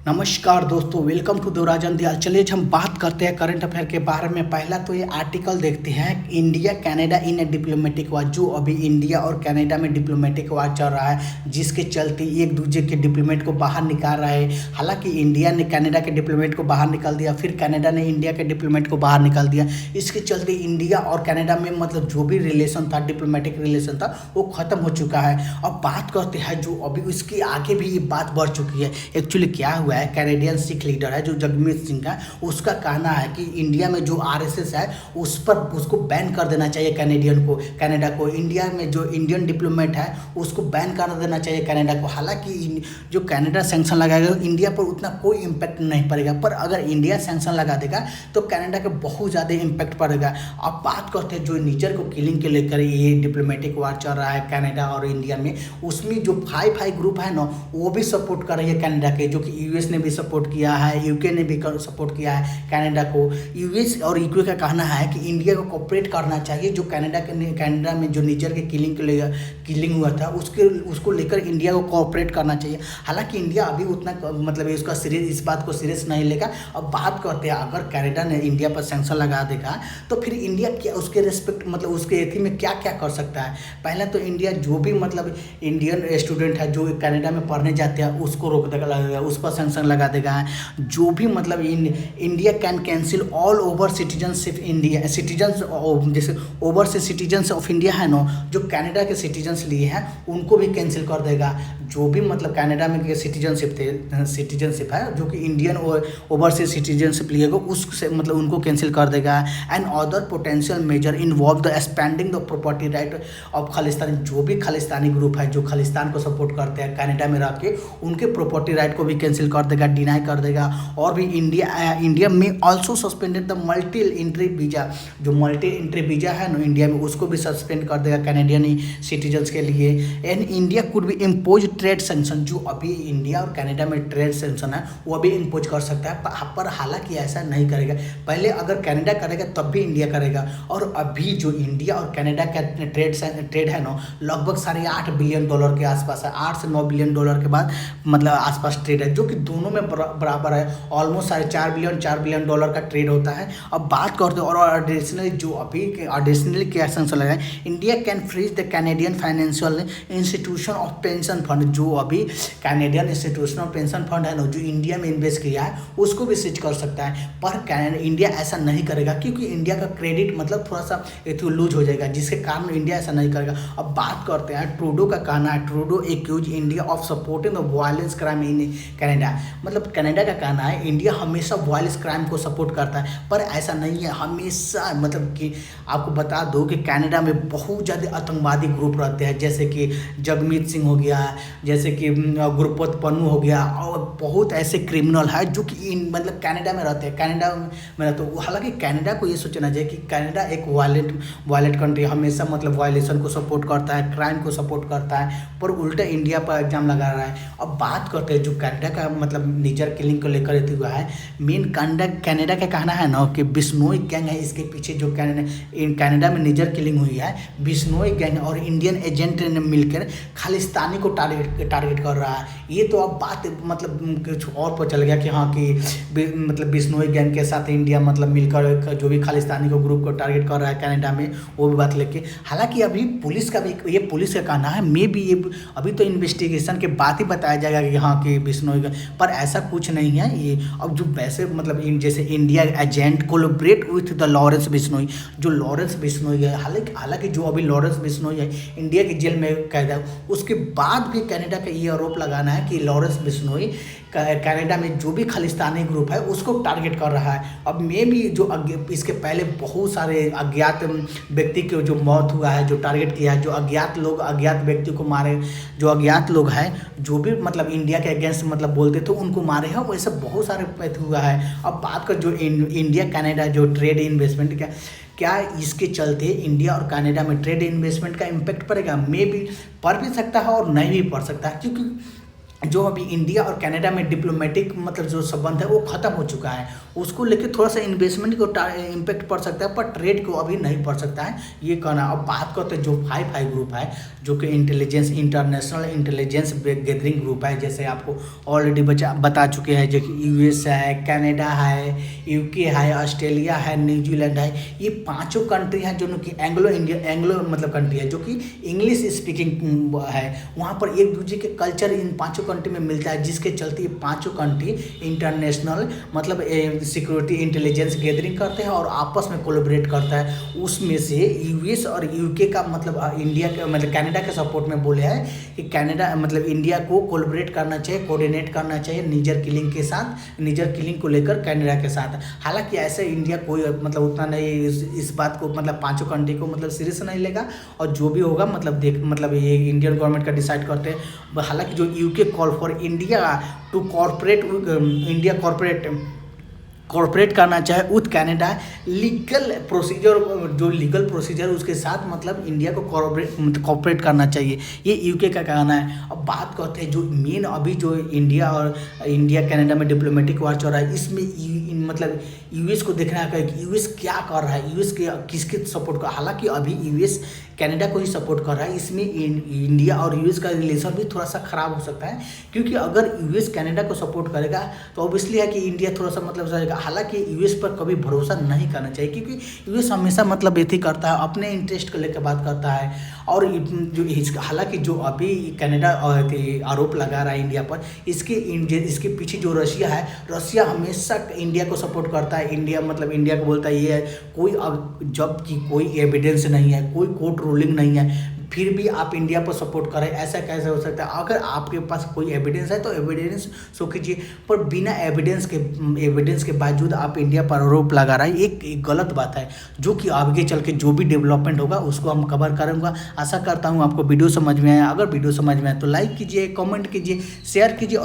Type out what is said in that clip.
नमस्कार दोस्तों, welcome to Devarajan Dayal. चलिए हम बात करते हैं करंट अफेयर के बारे में। पहला तो ये आर्टिकल देखते हैं, इंडिया कनाडा इन ए डिप्लोमेटिक वार। जो अभी इंडिया और कनाडा में डिप्लोमेटिक वार चल रहा है, जिसके चलते एक दूसरे के डिप्लोमेट को बाहर निकाल रहा है। हालांकि इंडिया ने कनाडा के डिप्लोमेट को बाहर निकाल दिया, फिर कनाडा ने इंडिया के डिप्लोमेट को बाहर निकाल दिया। इसके चलते इंडिया और कनाडा में मतलब जो भी रिलेशन था, डिप्लोमेटिक रिलेशन था, वो खत्म हो चुका है। अब बात करते हैं जो अभी उसके आगे भी ये बात बढ़ चुकी है। एक्चुअली क्या हुआ है, कैनेडियन सिख लीडर है जो जगमीत सिंह का, उसका कहना है कि इंडिया में जो आरएसएस है उस पर उसको बैन कर देना चाहिए कनाडा को। इंडिया में जो इंडियन डिप्लोमेट है उसको बैन कर देना चाहिए कनाडा को। हालांकि जो कनाडा सैंक्शन लगाएगा इंडिया पर उतना कोई इम्पैक्ट नहीं पड़ेगा, पर अगर इंडिया सैंक्शन लगा देगा तो कनाडा का बहुत ज़्यादा इम्पैक्ट पड़ेगा। अब बात करते हैं जो निजर को किलिंग के लेकर ये डिप्लोमेटिक वार चल रहा है कनाडा और इंडिया में, उसमें जो फाइव ग्रुप है ना, वो भी सपोर्ट कर रही है कनाडा के, जो कि यूएस ने भी सपोर्ट किया है, यूके ने भी सपोर्ट किया है कनाडा को। यूएस और यूके का कहना है कि इंडिया को कोऑपरेट करना चाहिए। जो कनाडा में जो निजर के किलिंग हुआ था उसको लेकर इंडिया को कोऑपरेट करना चाहिए। हालांकि इंडिया अभी उतना मतलब इसका सीरियस, इस बात को सीरियस नहीं लेगा। अब बात करते हैं, अगर कनाडा ने इंडिया पर सैंक्शन लगा देगा तो फिर इंडिया क्या उसके रेस्पेक्ट मतलब उसके एथी में क्या क्या कर सकता है। पहले तो इंडिया जो भी मतलब इंडियन स्टूडेंट है जो कनाडा में पढ़ने जाते हैं उसको रोक देगा, उस पर सैंक्शन लगा देगा। जो भी मतलब India can cancel all over citizenship India citizens, जैसे ओवरसीज सिटीजन्स ऑफ इंडिया है ना, जो कनाडा के सिटीजन्स लिए हैं उनको भी कैंसिल कर देगा। जो भी मतलब कनाडा में सिटीजनशिप है जो कि इंडियन ओवरसीज सिटीजनशिप लिएगा उससे मतलब उनको कैंसिल कर देगा। And other potential measure involve the expanding the property right of Khalistan. जो भी खालिस्तानी ग्रुप है जो खालिस्तान को सपोर्ट करते हैं कनाडा में रह के, उनके प्रॉपर्टी राइट को भी कैंसिल कर देगा, डिनाई कर देगा। और भी इंडिया में also suspended the multi entry visa. जो मल्टी एंट्री वीज़ा है ना इंडिया में, उसको भी सस्पेंड कर देगा कैनेडियन सिटीजन्स के लिए। एंड इंडिया कुड भी इम्पोज ट्रेड सेंक्शन। जो अभी इंडिया और कनाडा में ट्रेड सेंक्शन है वो भी इम्पोज कर सकता है, पर हालांकि ऐसा नहीं करेगा। पहले अगर कनाडा करेगा तब भी इंडिया करेगा। और अभी जो इंडिया और कनाडा का ट्रेड है ना, लगभग $8.5 बिलियन के आसपास है। 8 से 9 बिलियन के बाद मतलब आसपास ट्रेड है, जो कि दोनों में बराबर है। ऑलमोस्ट $4 बिलियन का ट्रेड होता है। अब बात करते हैं और एडिशनली जो अभी एडिशनली क्या सेंक्शन लगा है, India can freeze the Canadian financial institution of pension fund. जो अभी Canadian institution of pension fund है ना, जो इंडिया में इन्वेस्ट किया है उसको भी सीज कर सकता है। पर इंडिया ऐसा नहीं करेगा क्योंकि इंडिया का क्रेडिट मतलब थोड़ा सा लूज हो जाएगा, जिसके कारण इंडिया ऐसा नहीं करेगा। अब बात करते हैं ट्रूडो का कहना है, Trudeau accuse India of supporting the violence crime in Canada. मतलब कनाडा का कहना है इंडिया हमेशा वायलेंस क्राइम को सपोर्ट करता है, पर ऐसा नहीं है हमेशा। मतलब कि आपको बता दो कि कनाडा में बहुत ज़्यादा आतंकवादी ग्रुप रहते हैं, जैसे कि जगमीत सिंह हो गया, जैसे कि गुरपत पन्नू हो गया, और बहुत ऐसे क्रिमिनल है जो कि मतलब कनाडा में रहते हैं, कनाडा में रहते हैं। हालांकि कनाडा को ये सोचना चाहिए कि कनाडा एक वायलेंट कंट्री, हमेशा मतलब वायलेशन को सपोर्ट करता है, क्राइम को सपोर्ट करता है, पर उल्टा इंडिया पर एग्जाम लगा रहा है। अब बात करते हैं जो कनाडा का मतलब निजर किलिंग को लेकर हुआ है। मेन कनाडा का कहना है ना कि बिश्नोई गैंग है इसके पीछे। जो कनाडा में निजर किलिंग हुई है, बिश्नोई गैंग और इंडियन एजेंट ने मिलकर खालिस्तानी को टारगेट कर रहा है। ये तो अब बात मतलब कुछ और पर चल गया कि हाँ कि मतलब बिश्नोई गैंग के साथ इंडिया मतलब मिलकर जो भी खालिस्तानी को ग्रुप को टारगेट कर रहा है कनाडा में, वो भी बात लेके। हालांकि अभी पुलिस का भी ये पुलिस का कहना है, मे भी ये अभी तो इन्वेस्टिगेशन के बाद ही बताया जाएगा कि हाँ कि बिश्नोई, पर ऐसा कुछ नहीं है ये। अब जो वैसे मतलब जैसे India agent collaborate with the Lawrence Bishnoi, जो लॉरेंस बिश्नोई है, हालांकि जो अभी लॉरेंस बिश्नोई है इंडिया की जेल में कैद है, उसके बाद भी कनाडा का ये आरोप लगाना है कि लॉरेंस बिश्नोई कनाडा में जो भी खालिस्तानी ग्रुप है उसको टारगेट कर रहा है। अब में भी जो इसके पहले बहुत सारे अज्ञात व्यक्ति के जो मौत हुआ है, जो टारगेट किया है, जो अज्ञात व्यक्ति को मारे, जो अज्ञात लोग हैं जो भी मतलब इंडिया के अगेंस्ट मतलब बोलते थे उनको मारे हैं, वैसे बहुत सारे हुआ है। अब बात कर जो इंडिया कनाडा जो ट्रेड इन्वेस्टमेंट क्या इसके चलते इंडिया और कनाडा में ट्रेड इन्वेस्टमेंट का इम्पैक्ट पड़ेगा? मे भी पड़ भी सकता है और नहीं भी पड़ सकता है, क्योंकि जो अभी इंडिया और कनाडा में डिप्लोमेटिक मतलब जो संबंध है वो ख़त्म हो चुका है, उसको लेके थोड़ा सा इन्वेस्टमेंट को इम्पेक्ट पड़ सकता है, पर ट्रेड को अभी नहीं पड़ सकता है, ये कहना। अब बात करते हैं जो 5 ग्रुप है, जो कि intelligence international intelligence gathering group है, जैसे आपको ऑलरेडी बता चुके हैं, जो कि यूएस है, कनाडा है, यूके है, ऑस्ट्रेलिया है, न्यूजीलैंड है। ये 5 कंट्री हैं जो कि एंग्लो मतलब कंट्री है, जो कि इंग्लिश स्पीकिंग है। वहाँ पर एक दूसरे के कल्चर इन 5 कंट्री में मिलता है, जिसके चलते ये 5 कंट्री इंटरनेशनल मतलब सिक्योरिटी इंटेलिजेंस गैदरिंग करते हैं और आपस में कोलैबोरेट करता है। उसमें से यूएस और यूके का मतलब इंडिया के मतलब कनाडा के सपोर्ट में बोले हैं कि कनाडा मतलब इंडिया को कोलैबोरेट करना चाहिए, कोऑर्डिनेट करना चाहिए निजर किलिंग के साथ, निजर किलिंग को लेकर कनाडा के साथ। हालांकि ऐसे इंडिया कोई मतलब उतना नहीं इस बात को मतलब 5 कंट्री को मतलब सीरियस नहीं लेगा, और जो भी होगा मतलब ये इंडियन गवर्नमेंट का डिसाइड करते हैं। हालांकि जो UK call for India to corporate करना चाहे विथ कनाडा लीगल प्रोसीजर, जो लीगल प्रोसीजर उसके साथ मतलब इंडिया को कॉर्पोरेट करना चाहिए, ये यूके का कहना है। अब बात करते हैं जो मेन अभी जो इंडिया कनाडा में डिप्लोमेटिक वार चल रहा है, इसमें मतलब यूएस को देखना है कि यूएस क्या कर रहा है, यूएस के किसके सपोर्ट कर। हालांकि अभी यूएस कनाडा को ही सपोर्ट कर रहा है, इसमें इंडिया और यूएस का रिलेशन भी थोड़ा सा खराब हो सकता है, क्योंकि अगर यूएस कनाडा को सपोर्ट करेगा तो ऑब्वियसली है कि इंडिया थोड़ा सा मतलब जाएगा। हालांकि यूएस पर कभी भरोसा नहीं करना चाहिए, क्योंकि यूएस हमेशा मतलब एथी करता है, अपने इंटरेस्ट को लेकर बात करता है। और जो हालांकि जो अभी कनाडा आरोप लगा रहा है इंडिया पर, इसके पीछे जो रशिया है, रशिया हमेशा इंडिया को सपोर्ट करता है। इंडिया मतलब इंडिया को बोलता है ये है कोई जब की कोई एविडेंस नहीं है, कोई कोर्ट रूलिंग नहीं है, फिर भी आप इंडिया पर सपोर्ट करें, ऐसा कैसे हो सकता है। अगर आपके पास कोई एविडेंस है तो एविडेंस शो कीजिए, पर बिना एविडेंस के बावजूद आप इंडिया पर आरोप लगा रहा है, एक गलत बात है, जो कि आगे चल के जो भी डेवलपमेंट होगा उसको हम कवर करूँगा। आशा करता हूँ आपको वीडियो समझ में आया। अगर वीडियो समझ में आए तो लाइक कीजिए, कमेंट कीजिए, शेयर कीजिए।